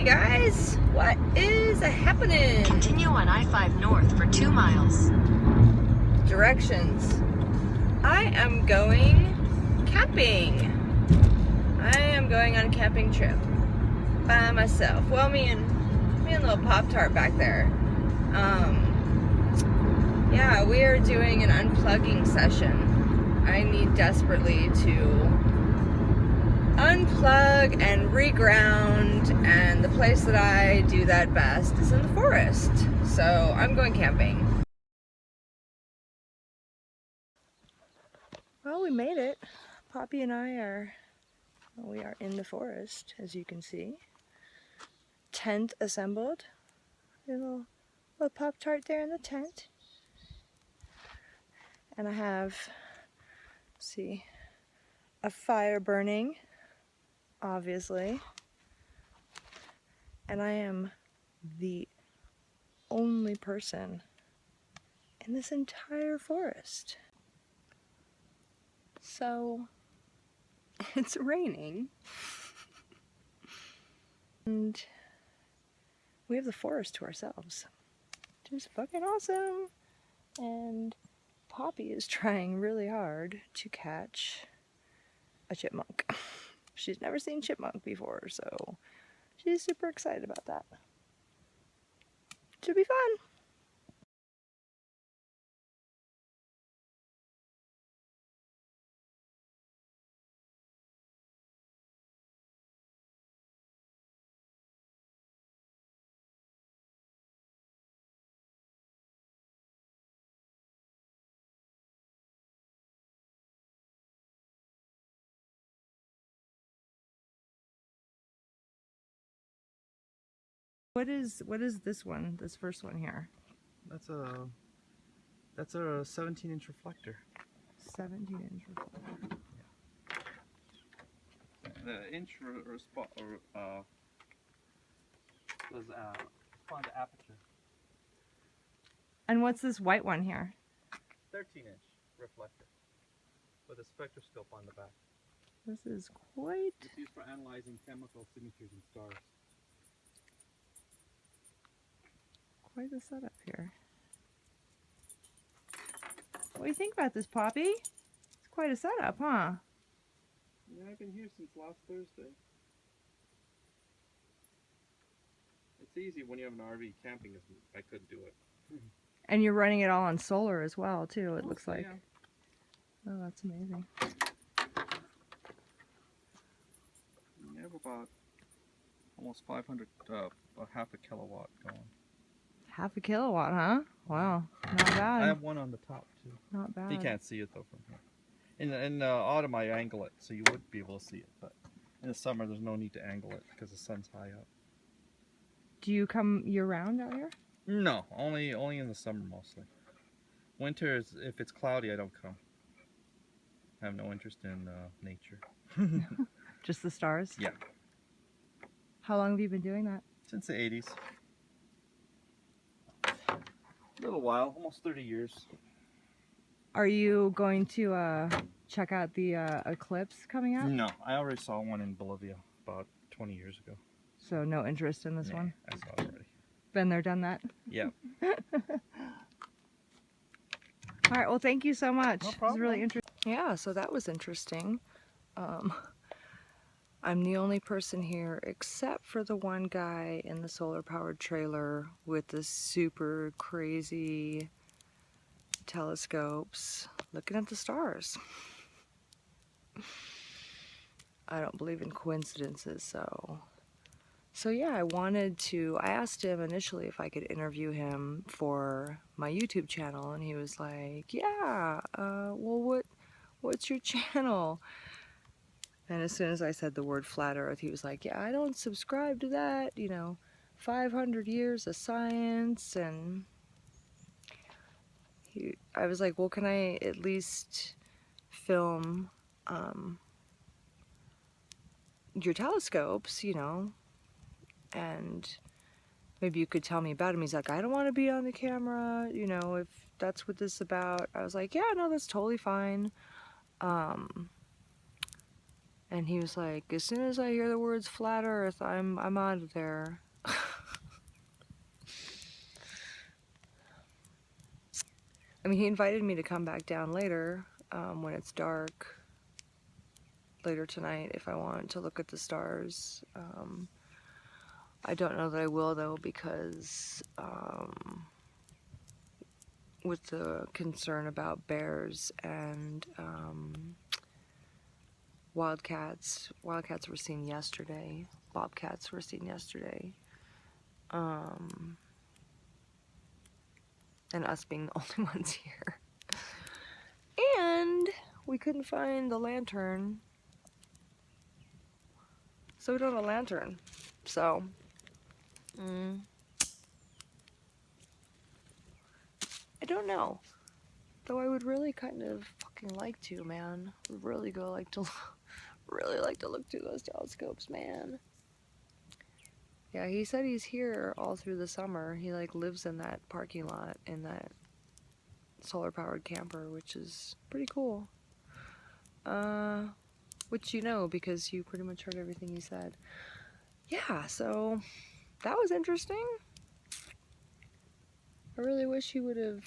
Hey guys, what is happening? Continue on I-5 north for 2 miles. Directions. I am going camping. I am going on a camping trip by myself. Well, me and little Pop-Tart back there. Yeah, we are doing an unplugging session. I need desperately to unplug and reground, and the place that I do that best is in the forest. So I'm going camping. Well, we made it. Poppy and I are, we are in the forest, as you can see. Tent assembled. Little Pop-Tart there in the tent. And I have, let's see, a fire burning, obviously. And I am the only person in this entire forest. So it's raining and we have the forest to ourselves, which is fucking awesome. And Poppy is trying really hard to catch a chipmunk. She's never seen chipmunk before, so she's super excited about that. Should be fun. What is this one? This first one here? That's a 17-inch reflector. 17-inch reflector. Yeah. The inch was find the aperture. And what's this white one here? 13-inch reflector with a spectroscope on the back. This is quite... It's used for analyzing chemical signatures in stars. Quite a setup here. What do you think about this, Poppy? It's quite a setup, huh? Yeah, I've been here since last Thursday. It's easy when you have an RV. Camping is, I couldn't do it. And you're running it all on solar as well, too, it looks like. Yeah. Oh, that's amazing. You have about almost 500, about half a kilowatt going. Half a kilowatt, huh? Wow, not bad. I have one on the top too. Not bad. You can't see it though from here. In the autumn I angle it so you would be able to see it, but in the summer there's no need to angle it because the sun's high up. Do you come year-round out here? No, only in the summer mostly. Winter is, if it's cloudy I don't come. I have no interest in nature. Just the stars? Yeah. How long have you been doing that? Since the 80s. A little while, almost 30 years. Are you going to check out the eclipse coming out? No, I already saw one in Bolivia about 20 years ago. So no interest in this one? I saw it already. Been there, done that? Yeah. All right, well, thank you so much. No problem. It was really interesting. Yeah, so that was interesting. I'm the only person here except for the one guy in the solar-powered trailer with the super crazy telescopes looking at the stars. I don't believe in coincidences, so yeah, I asked him initially if I could interview him for my YouTube channel, and he was like, yeah, well, what's your channel? And as soon as I said the word flat earth, he was like, yeah, I don't subscribe to that, 500 years of science. And I was like, well, can I at least film your telescopes, and maybe you could tell me about him. He's like, I don't want to be on the camera, if that's what this is about. I was like, yeah, no, that's totally fine. And he was like, as soon as I hear the words flat earth, I'm out of there. I mean, he invited me to come back down later, when it's dark, later tonight, if I want to look at the stars. I don't know that I will, though, because with the concern about bears and wildcats were seen yesterday, bobcats were seen yesterday, and us being the only ones here. And we couldn't find the lantern, so we don't have a lantern. So, I don't know. Though I would really kind of fucking like to, man. Would really really like to look through those telescopes, man. Yeah, he said he's here all through the summer. He like lives in that parking lot in that solar powered camper, which is pretty cool. Which you know because you pretty much heard everything he said. Yeah, so that was interesting. I really wish he would have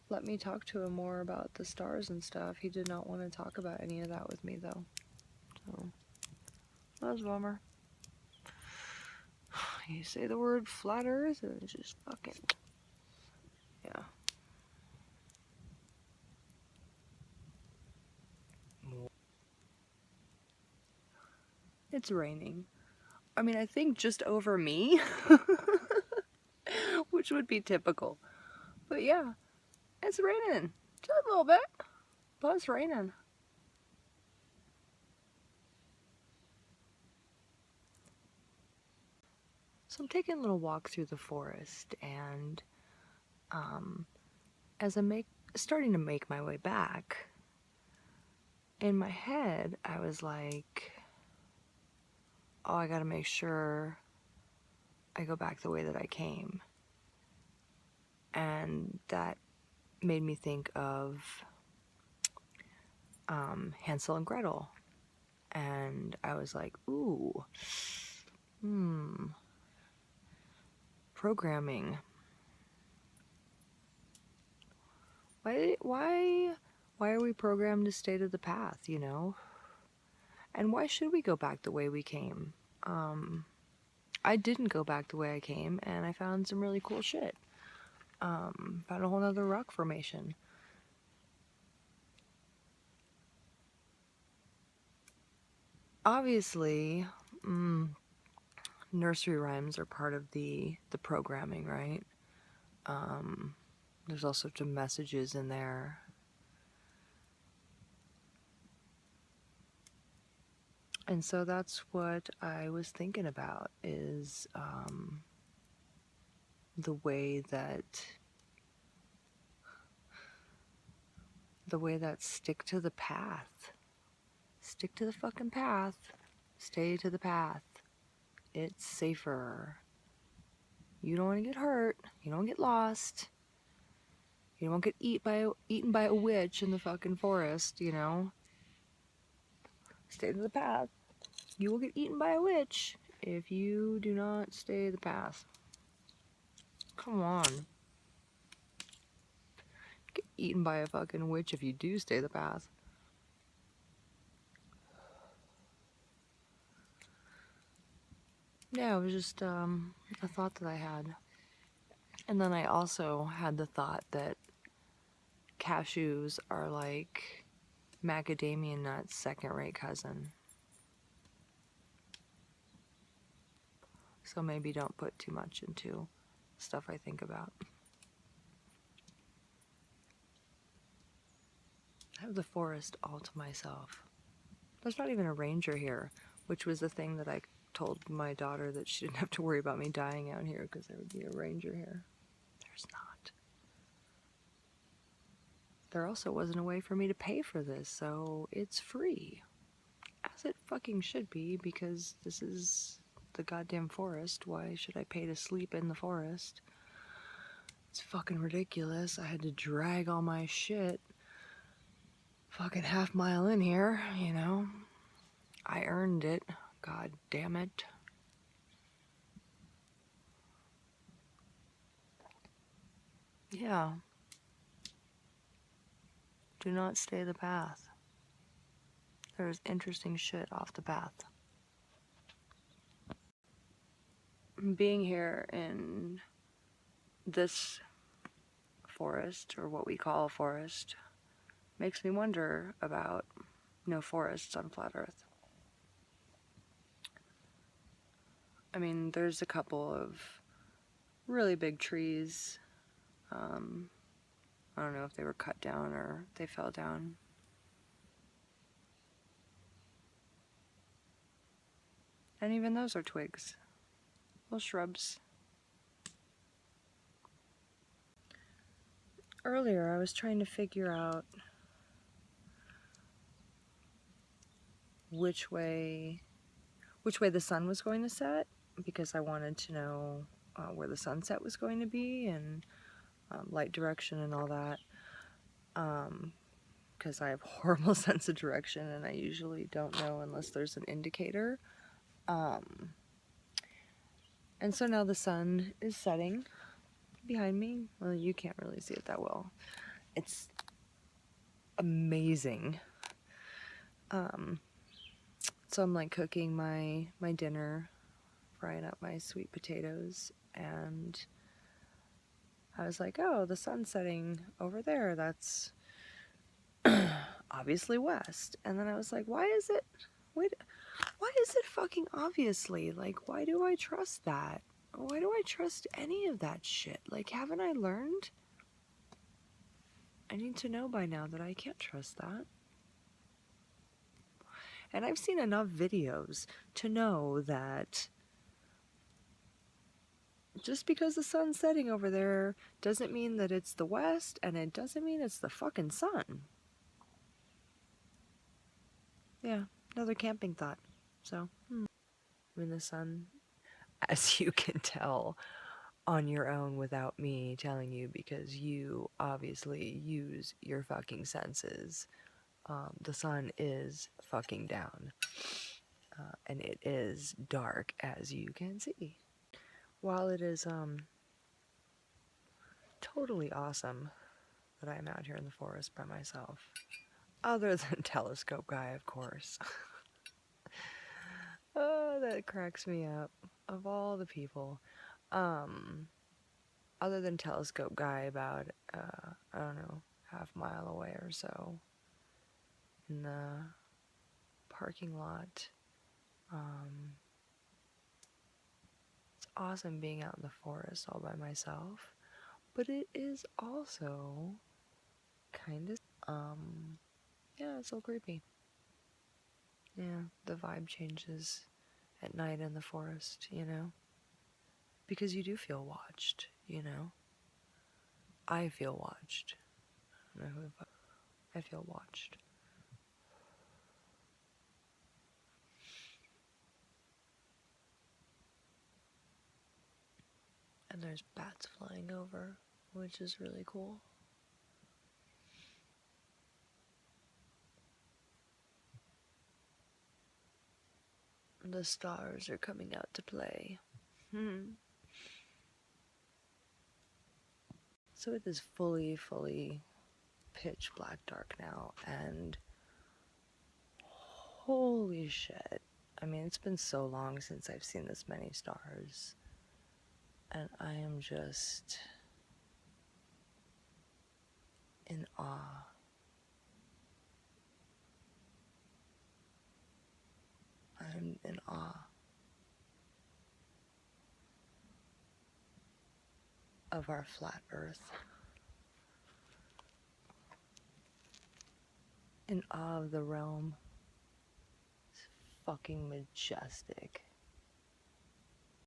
let me talk to him more about the stars and stuff. He did not want to talk about any of that with me, though. So, that was a bummer. You say the word flat earth and it's just fucking... Yeah. It's raining. I mean, I think just over me. Which would be typical. But yeah, it's raining. Just a little bit. But it's raining. So I'm taking a little walk through the forest, and as I'm starting to make my way back, in my head I was like, oh, I gotta make sure I go back the way that I came. And that made me think of Hansel and Gretel. And I was like, ooh, programming. Why are we programmed to stay to the path, you know? And why should we go back the way we came? I didn't go back the way I came, and I found some really cool shit. Found a whole nother rock formation. Obviously, nursery rhymes are part of the programming, right? There's all sorts of messages in there. And so that's what I was thinking about, is the way that stick to the path. Stick to the fucking path. Stay to the path. It's safer. You don't want to get hurt. You don't get lost. You don't get eaten by a witch in the fucking forest, you know? Stay to the path. You will get eaten by a witch if you do not stay the path. Come on. Get eaten by a fucking witch if you do stay the path. Yeah, it was just a thought that I had. And then I also had the thought that cashews are like macadamia nuts' second-rate cousin. So maybe don't put too much into stuff I think about. I have the forest all to myself. There's not even a ranger here, which was the thing that I told my daughter, that she didn't have to worry about me dying out here because there would be a ranger here. There's not. There also wasn't a way for me to pay for this, so it's free. As it fucking should be, because this is the goddamn forest. Why should I pay to sleep in the forest? It's fucking ridiculous. I had to drag all my shit fucking half-mile in here, you know. I earned it. God damn it. Yeah. Do not stay the path. There's interesting shit off the path. Being here in this forest, or what we call a forest, makes me wonder about no forests on flat Earth. I mean, there's a couple of really big trees. I don't know if they were cut down or they fell down. And even those are twigs. Little shrubs. Earlier, I was trying to figure out which way the sun was going to set, because I wanted to know where the sunset was going to be, and light direction and all that. Because I have horrible sense of direction and I usually don't know unless there's an indicator. And so now the sun is setting behind me. Well, you can't really see it that well. It's amazing. So I'm like cooking my dinner, frying up my sweet potatoes, and I was like, oh, the sun's setting over there. That's obviously west. And then I was like, why is it fucking obviously? Like, why do I trust that? Why do I trust any of that shit? Like, haven't I learned? I need to know by now that I can't trust that. And I've seen enough videos to know that just because the sun's setting over there doesn't mean that it's the west, and it doesn't mean it's the fucking sun. Yeah, another camping thought. So, I mean, the sun, as you can tell on your own without me telling you, because you obviously use your fucking senses, the sun is fucking down. And it is dark, as you can see. While it is totally awesome that I'm out here in the forest by myself, other than Telescope Guy, of course. Oh, that cracks me up. Of all the people. Other than Telescope Guy, about, I don't know, half-mile away or so, in the parking lot. It's awesome being out in the forest all by myself, but it is also kind of, yeah, it's a little creepy. Yeah, the vibe changes at night in the forest, you know? Because you do feel watched, you know? I feel watched. I don't know who I feel watched. And there's bats flying over, which is really cool. The stars are coming out to play. So it is fully pitch black dark now, and holy shit. I mean, it's been so long since I've seen this many stars, and I am just in awe. I'm in awe of our flat earth. In awe of the realm. It's fucking majestic.